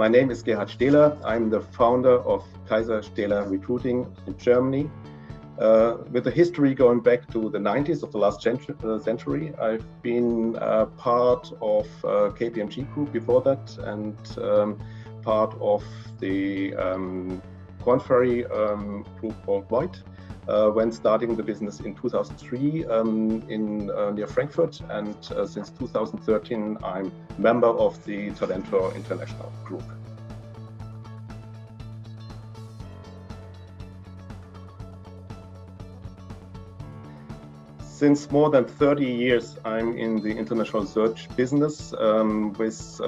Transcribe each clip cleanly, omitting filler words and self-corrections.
My name is Gerhard Stähler. I'm the founder of Kaiser Stähler Recruiting in Germany. With a history going back to the 90s of the last century, I've been part of KPMG Group before that, and part of the Korn Ferry Group worldwide. When starting the business in 2003 near Frankfurt, and since 2013 I'm member of the Talentor International group. Since more than 30 years I'm in the international search business with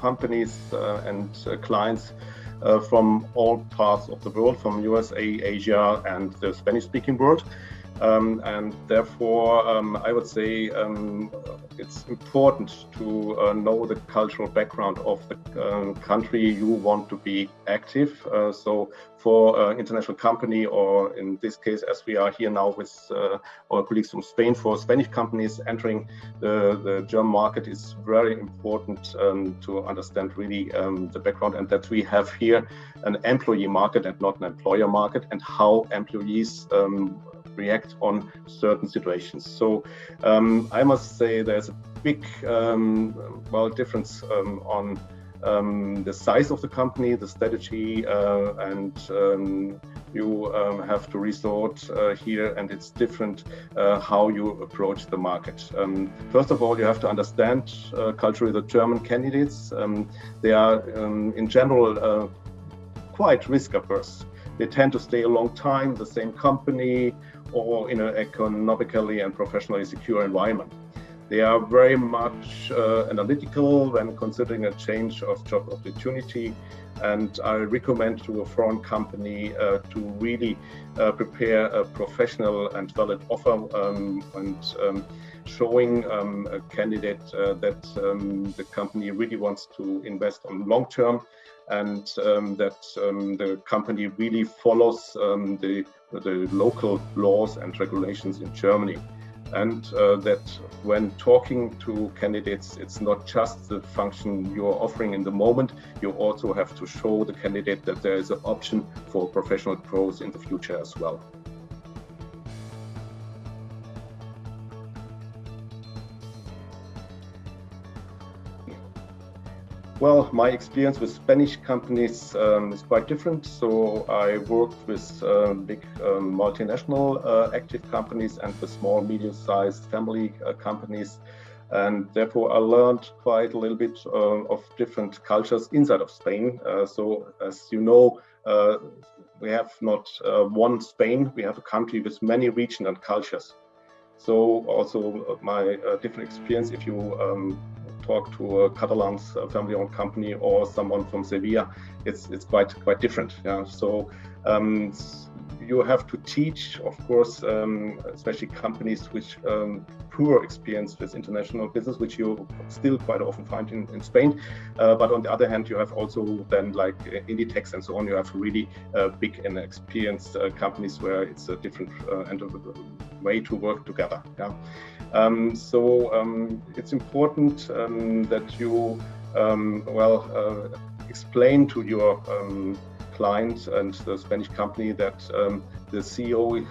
companies and clients from all parts of the world, from USA, Asia, and the Spanish-speaking world. And therefore, I would say it's important to know the cultural background of the country you want to be active. So for an international company, or in this case, as we are here now with our colleagues from Spain, for Spanish companies entering the German market, is very important to understand really the background, and that we have here an employee market and not an employer market, and how employees react on certain situations. So I must say there's a big difference on the size of the company, the strategy, and you have to resort here, and it's different how you approach the market. First of all, you have to understand culturally the German candidates. They are in general quite risk averse. They tend to stay a long time in the same company or in an economically and professionally secure environment. They are very much analytical when considering a change of job opportunity, and I recommend to a foreign company to really prepare a professional and valid offer and showing a candidate that the company really wants to invest on long term, and that the company really follows the local laws and regulations in Germany. And that when talking to candidates, it's not just the function you're offering in the moment, you also have to show the candidate that there is an option for professional growth in the future as well. Well, my experience with Spanish companies is quite different. So I worked with big multinational active companies and with small, medium-sized family companies. And therefore, I learned quite a little bit of different cultures inside of Spain. So as you know, we have not one Spain, we have a country with many regions and cultures. So also my different experience, if you talk to a Catalan family-owned company or someone from Sevilla, it's quite different. Yeah. So you have to teach, of course, especially companies which poor experience with international business, which you still quite often find in Spain. But on the other hand, you have also then like Inditex and so on. You have really big and experienced companies where it's a different way to work together. Yeah. So it's important that you explain to your client and the Spanish company that the CEO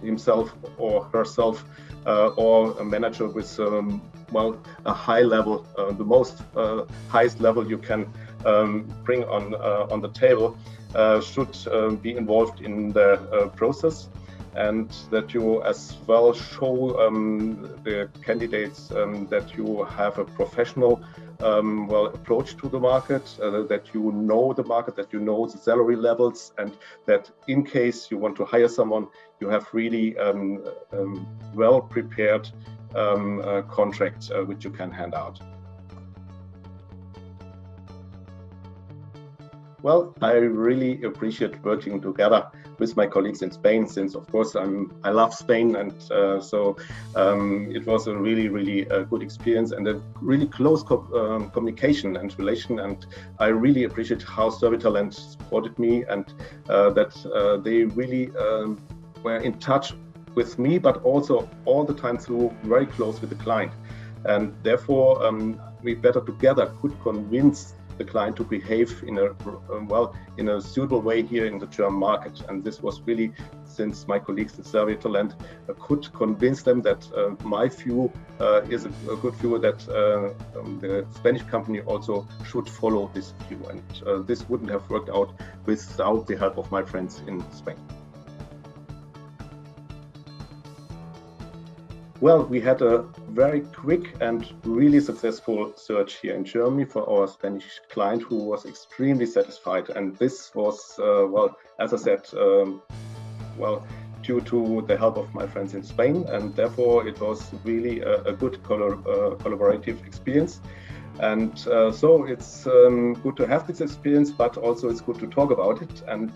himself or herself, or a manager with a high level, the most highest level you can bring on the table, should be involved in the process, and that you as well show the candidates that you have a professional approach to the market, that you know the market, that you know the salary levels, and that in case you want to hire someone, you have really well prepared contract which you can hand out. Well, I really appreciate working together with my colleagues in Spain, since of course I love Spain, and so it was a really good experience and a really close communication and relation, and I really appreciate how Servitalent supported me, and that they really were in touch with me, but also all the time through very close with the client, and therefore we better together could convince the client to behave in a suitable way here in the German market. And this was really, since my colleagues at Servitalent could convince them that my view is a good view, that the Spanish company also should follow this view. And this wouldn't have worked out without the help of my friends in Spain. Well, we had a very quick and really successful search here in Germany for our Spanish client, who was extremely satisfied. And this was, well, as I said, due to the help of my friends in Spain, and therefore it was really a good collaborative experience. And so it's good to have this experience, but also it's good to talk about it. And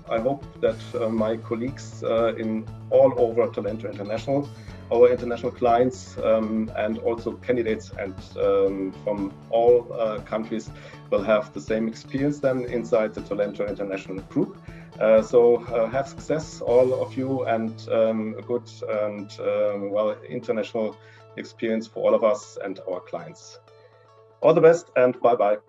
I hope that my colleagues in all over Talentor International, our international clients, and also candidates and from all countries will have the same experience then inside the Talentor International group. Have success, all of you, and a good and international experience for all of us and our clients. All the best, and bye-bye.